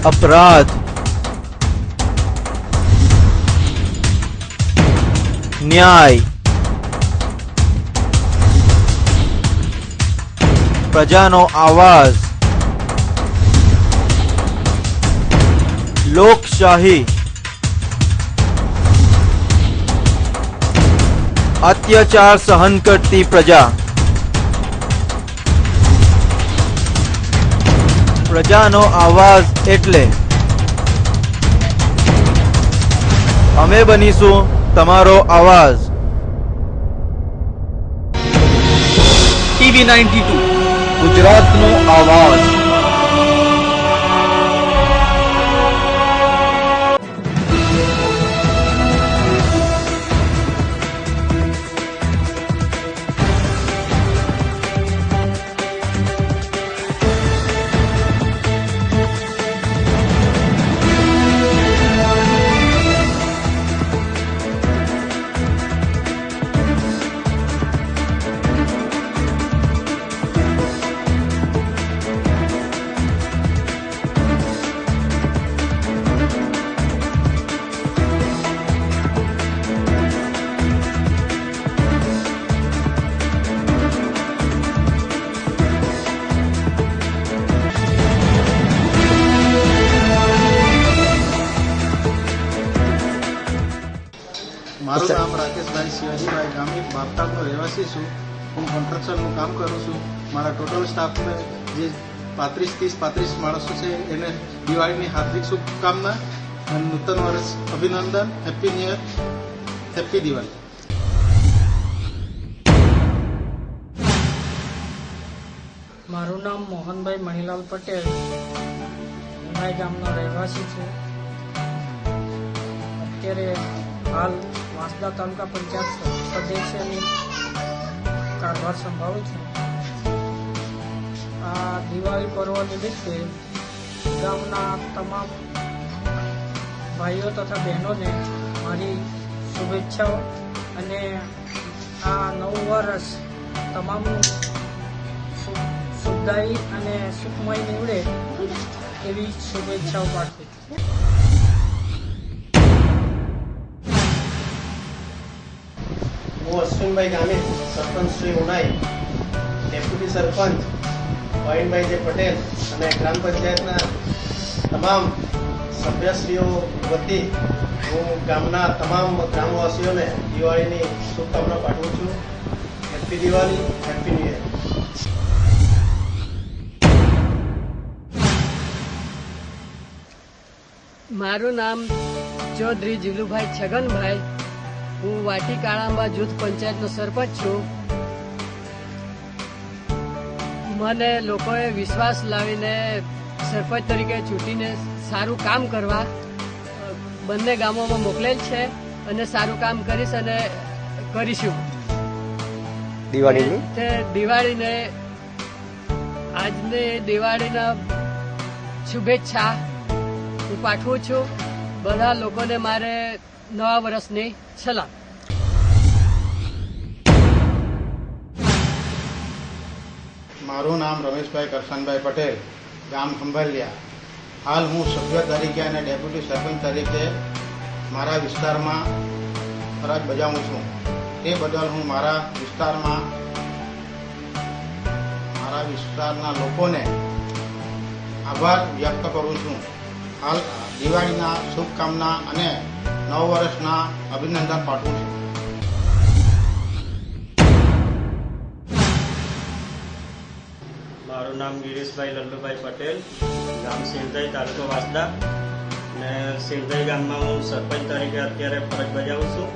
अपराध, न्याय, प्रजानो आवाज, लोकशाही, अत्याचार सहन करती प्रजा, प्रजानो आवाज एटले अमे बनीशु तमारो आवाज। टीवी 92 गुजरातनो आवाज। મારું નામ રાકેશભાઈ શિવાજીભાઈ ગામી બાપટાનો રહેવાસી છું। હું કન્સ્ટ્રક્શનનું કામ કરું છું। મારા ટોટલ સ્ટાફને જે 35 માણસો છે એને દિવાળીની હાર્દિક શુભકામના અને નૂતન વર્ષ અભિનંદન। Happy new year, happy Diwali. મારું નામ મોહનભાઈ મણીલાલ પટેલ, ઉનાઈ ગામનો રહેવાસી છું। અત્યારે હાલ વાંસદા તાલુકા પંચાયત સદસ્યની કારભાર સંભાળું છું। આ દિવાળી પર્વ નિમિત્તે ગામના તમામ ભાઈઓ તથા બહેનોને મારી શુભેચ્છાઓ અને આ નવું વર્ષ તમામનું સુખદાયી અને સુખમય નીવડે એવી શુભેચ્છાઓ પાઠવું છું। હું અશ્વિનભાઈ ગામિત, સરપંચ શ્રી ઉનાઈ, ડેપ્યુટી સરપંચ મોહિનભાઈ જે પટેલ અને ગ્રામ પંચાયતના તમામ સભ્યશ્રીઓ વતી હું ગામના તમામ ગ્રામવાસીઓને દિવાળીની શુભકામના પાઠવું છું। Happy Diwali, happy new year. મારું નામ ચૌધરી જીલુભાઈ છગનભાઈ, હું વાટી કાળાંબા જૂથ પંચાયતનો સરપંચ છું। મને લોકોએ વિશ્વાસ લાવીને સરપંચ તરીકે ચૂંટીને સારું કામ કરવા બંને ગામોમાં મોકલેલ છે અને સારું કામ કરીશ અને કરીશું। દિવાળીને આજની દિવાળીના શુભેચ્છા હું પાઠવું છું। બધા લોકોને મારે નવા વર્ષની સલામ। મારું નામ રમેશભાઈ કરશનભાઈ પટેલ, ગામ ખંભાલિયા। હાલ હું સભ્ય તરીકે અને ડેપ્યુટી સરપંચ તરીકે મારા વિસ્તારમાં ફરજ બજાવું છું। તે બદલ હું મારા વિસ્તારના લોકોને આભાર વ્યક્ત કરું છું। હાલ દિવાળીના શુભકામના અને નવ વર્ષના અભિનંદન પાઠવું છું। મારું નામ ગિરીશભાઈ લલ્લુભાઈ પટેલ, ગામ સિંધાઈ, તાલુકો વાંસદા, અને સિંધાઈ ગામમાં હું સરપંચ તરીકે અત્યારે ફરજ બજાવું છું।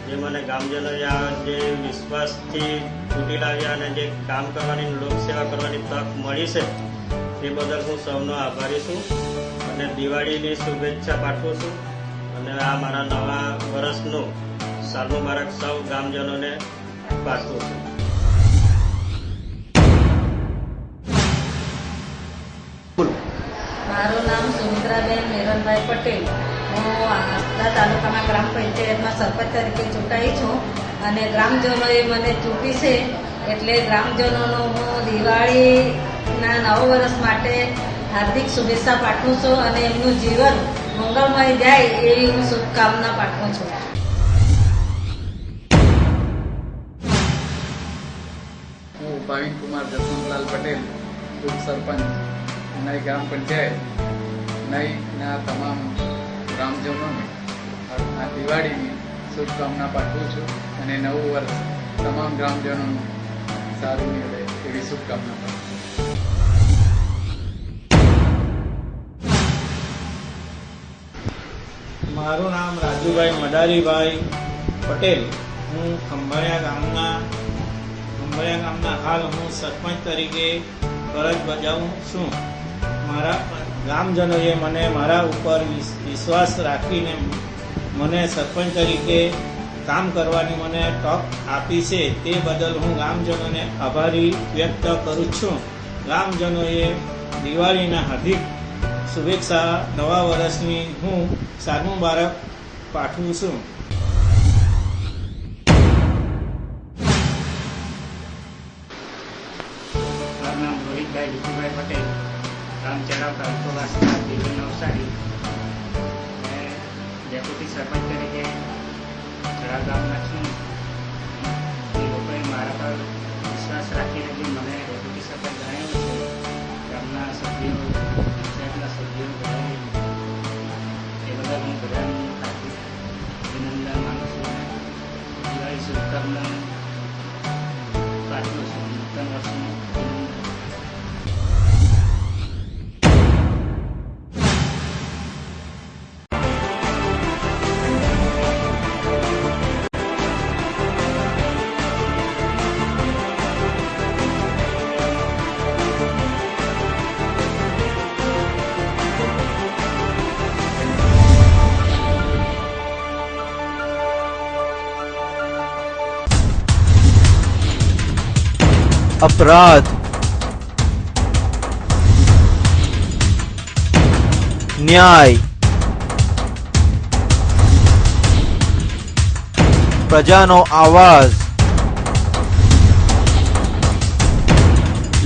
જે મને ગામજનોએ આ જે વિશ્વાસથી ચૂંટી લાવ્યા અને જે કામ કરવાની લોકસેવા કરવાની તક મળી છે તે બદલ હું સૌનો આભારી છું અને દિવાળીની શુભેચ્છા પાઠવું છું અને આ મારા નવા વર્ષનું સાલ મુબારક સૌ ગામજનોને પાઠવું છું। મારું નામ સુમિત્રાબેન મેરનભાઈ પટેલ, હું વાંસદા તાલુકાના ગ્રામ પંચાયતમાં સરપંચ તરીકે ચૂંટાઈ છું અને ગ્રામજનોએ મને ચૂંટી છે એટલે ગ્રામજનોનો હું દિવાળી ના નવા વર્ષ માટે હાર્દિક શુભેચ્છા પાઠવું છું અને એમનું જીવન મંગળમય જાય એવી હું શુભકામના પાઠવું છું. હું ભાવિન કુમાર જસવંતલાલ પટેલ, ઉપસરપંચ ઉનાઈ ગ્રામ પંચાયત ઉનાઈના તમામ ગ્રામજનોને આ દિવાળીની શુભકામના પાઠવું છું અને નવું વર્ષ તમામ ગ્રામજનોનું સારું નીવડે એવી શુભકામના પાઠવું છું. મારું નામ રાજુભાઈ મદારીભાઈ પટેલ. હું ખંભાળિયા ગામના હાલ હું સરપંચ તરીકે ફરજ બજાવું છું. મારા ગામજનોએ મને મારા ઉપર વિશ્વાસ રાખીને મને સરપંચ તરીકે કામ કરવાની મને તક આપી છે. તે બદલ હું ગામજનોને આભારી વ્યક્ત કરું છું. ગામજનોએ દિવાળીના હાર્દિક શુભેચ્છા, નવા વર્ષની હું સાલ મુબારક પાઠવું છું. મારું નામ રોહિતભાઈ વિજુભાઈ પટેલ, ગામ ચડાવ, તાલુકો વાસણા, જિલ્લો નવસારી. અને ડેપ્યુટી સરપંચ તરીકે ચડાવ ગામના છું. એ લોકોએ મારા પર વિશ્વાસ રાખીને જે મને ડેપ્યુટી સરપંચ બનાવ્યો છે, ગામના સભ્યો, પંચાયતના સભ્યો બધાએ, એ બધા હું બધાને હાર્દિક અભિનંદન માનું છું. દિવાળી શુભકામના પાઠવું છું. નૂતન વર્ષનું अपराध, न्याय, प्रजानो आवाज,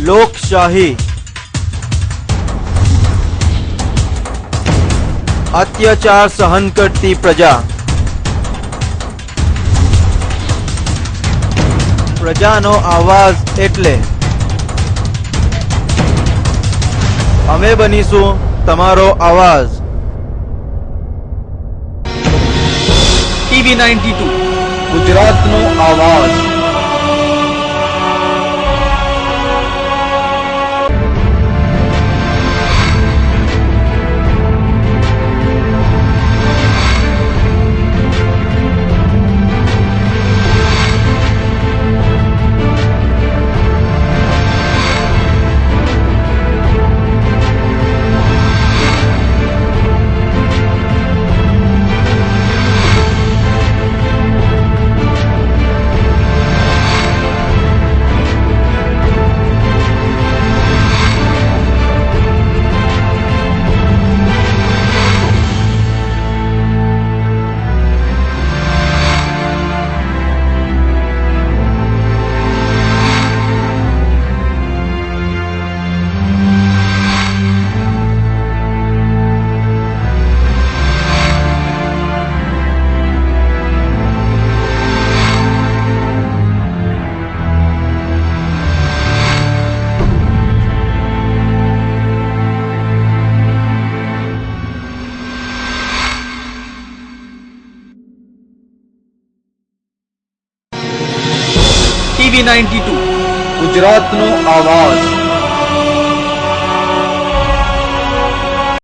लोकशाही, अत्याचार सहन करती प्रजा, प्रजानो आवाज एटले अमे बनीशुं तमारो आवाज. TV92 गुजरातनो आवाज. TV92 गुजरातनो आवाज.